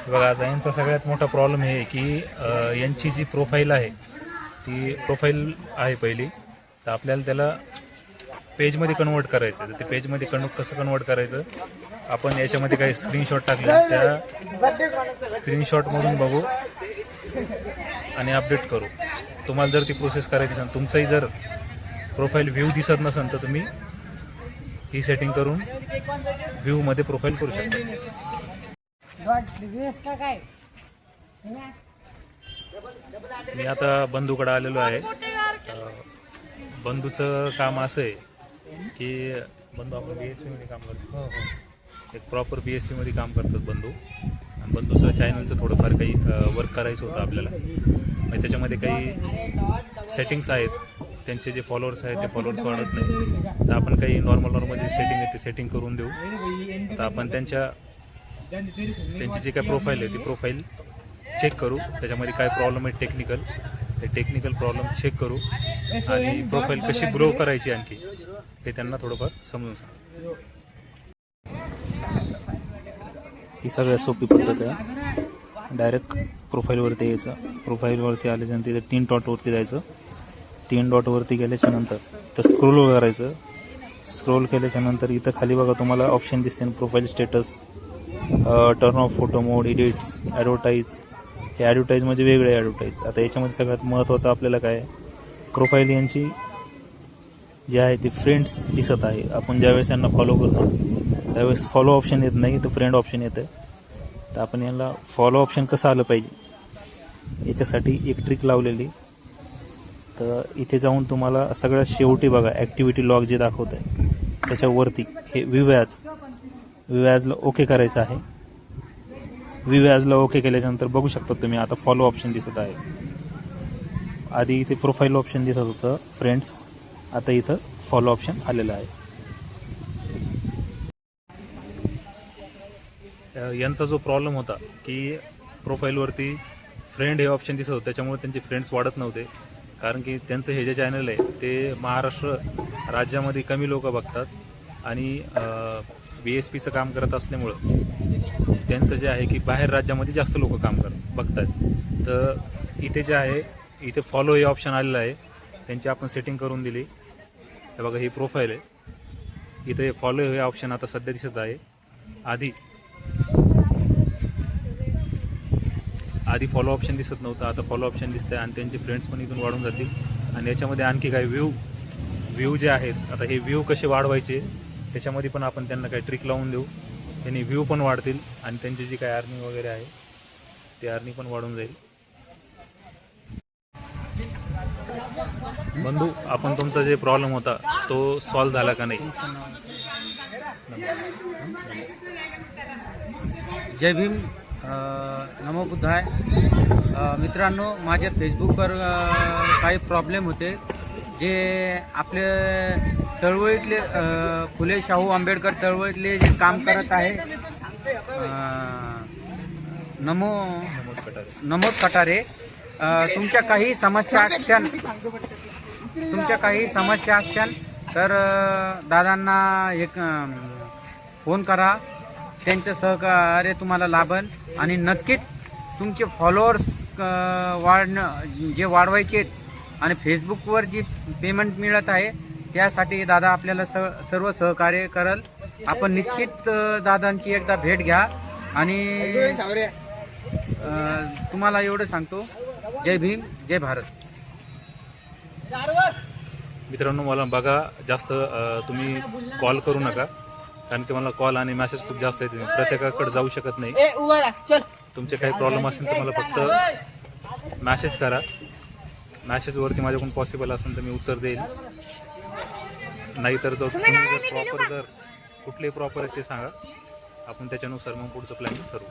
बघा आता यांचा सगळ्यात मोठा प्रॉब्लेम हे आहे की यांची जी प्रोफाईल आहे ती प्रोफाईल आहे पहिली, तर आपल्याला त्याला पेजमध्ये कन्वर्ट करायचं आहे. तर ते पेजमध्ये कसं कन्वर्ट करायचं, आपण याच्यामध्ये काही स्क्रीनशॉट टाकले त्या स्क्रीनशॉटमधून बघू आणि अपडेट करू. तुम्हाला जर ती प्रोसेस करायची ना, तुमचंही जर प्रोफाईल व्ह्यू दिसत नसेल तर तुम्ही ही सेटिंग करून व्ह्यूमध्ये प्रोफाईल करू शकता. मी आता बंधूकडे आलेलो आहे. बंधूचं काम असं आहे की बंधू आपण BSc मध्ये काम करतो. एक प्रॉपर BSc मध्ये काम करतात बंधू. आणि बंधूचं चॅनलचं थोडंफार काही वर्क करायचं होतं आपल्याला. म्हणजे त्याच्यामध्ये काही सेटिंग्स आहेत, त्यांचे जे फॉलोअर्स आहेत ते फॉलोअर्स वाढत नाही. तर आपण काही नॉर्मल जे सेटिंग आहे ते सेटिंग करून देऊ. तर आपण त्यांची जी काय प्रोफाईल आहे ती प्रोफाईल चेक करू, त्याच्यामध्ये काय प्रॉब्लेम आहे टेक्निकल, ते टेक्निकल प्रॉब्लेम चेक करू आणि प्रोफाईल कशी ग्रो करायची आणखी ते त्यांना थोडंफार समजून सांगू. ही सगळ्यात सोपी पद्धत आहे. डायरेक्ट प्रोफाईलवरती यायचं. प्रोफाईलवरती आल्याच्यानंतर तिथे 3 डॉटवरती जायचं. 3 डॉटवरती गेल्याच्या नंतर तर स्क्रोल करायचं. स्क्रोल केल्याच्या नंतर इथं खाली बघा तुम्हाला ऑप्शन दिसते, profile status, turn off photo mode, edits, advertise. हे ॲडव्हर्टाईज म्हणजे वेगळे ॲडव्हर्टाईज. आता याच्यामध्ये सगळ्यात महत्त्वाचं आपल्याला काय आहे, प्रोफाईल यांची जी आहे ती फ्रेंड्स दिसत आहे. आपण ज्यावेळेस यांना फॉलो करतो त्यावेळेस फॉलो ऑप्शन येत नाही, तर फ्रेंड ऑप्शन येतं. तर आपण यांना फॉलो ऑप्शन कसं आलं पाहिजे याच्यासाठी एक ट्रिक लावलेली. तर इथे जाऊन तुम्हाला सगळ्यात शेवटी बघा ॲक्टिव्हिटी लॉग जे दाखवत आहे त्याच्यावरती हे व्ह्यू ॲजला ओके करायचं आहे. व्ह्यू ॲजला ओके केल्याच्यानंतर बघू शकता तुम्ही आता फॉलो ऑप्शन दिसत आहे. आधी इथे प्रोफाईल ऑप्शन दिसत होतं फ्रेंड्स, आता इथं फॉलो ऑप्शन आलेलं आहे. यांचा जो प्रॉब्लेम होता की प्रोफाईलवरती फ्रेंड हे ऑप्शन दिसत होतं, त्याच्यामुळे त्यांचे फ्रेंड्स वाढत नव्हते. कारण की त्यांचं हे जे चॅनल आहे ते महाराष्ट्र राज्यामध्ये कमी लोक बघतात आणि BSPचं काम करत असल्यामुळं त्यांचं जे आहे की बाहेर राज्यामध्ये जास्त लोक काम बघतात. तर इथे जे आहे इथे फॉलो हे ऑप्शन आलेलं आहे, त्यांची आपण सेटिंग करून दिली. हे बघा ही प्रोफाईल आहे, इथे फॉलो हे ऑप्शन आता सध्या दिसत आहे. आधी फॉलो ऑप्शन दिसत नव्हतं, आता फॉलो ऑप्शन दिसतं आहे आणि त्यांचे फ्रेंड्स पण इथून वाढून जातील. आणि याच्यामध्ये आणखी काही व्ह्यू जे आहेत, आता हे व्ह्यू कसे वाढवायचे त्याच्यामध्ये पण आपण त्यांना काही ट्रिक लावून देऊ. त्यांनी व्ह्यू पण वाढतील आणि त्यांची जी काही अर्निंग वगैरे आहे ते अर्निंग पण वाढून जाईल. बंधू, आपण तुमचा जे प्रॉब्लेम होता तो सॉल्व्ह झाला का नाही? जय भीम, नमो बुद्धाय. मित्रांनो, माझ्या फेसबुकवर काही प्रॉब्लेम होते जे आपले चळवळीतले फुले शाहू आंबेडकर चळवळीतले जे काम करत आहे नमोद कटारे. तुमच्या काही समस्या असतील तर दादांना एक फोन करा, त्यांचं सहकार्य तुम्हाला लाभन. आणि नक्कीच तुमचे फॉलोअर्स वाढवायचे आणि फेसबुकवर जी पेमेंट मिळत आहे त्यासाठी दादा आपल्याला सर्व सहकार्य करल. आपण निश्चित दादांची एकदा भेट घ्या. आणि तुम्हाला एवढं सांगतो, जय भीम, जय भारत. मित्रांनो, मला बघा जास्त तुम्ही कॉल करू नका, कारण की मला कॉल आणि मेसेज खूप जास्त येते. प्रत्येकाकडे जाऊ शकत नाही. तुमचे काही प्रॉब्लेम असेल तर मला फक्त मेसेज करा. मेसेजवरती माझ्याकडून पॉसिबल असेल तर मी उत्तर देईल. नाहीतर कुठलेही प्रॉपर आहे ते सांगा, आपण त्याच्यानुसार मग पुढचं प्लॅनिंग करू.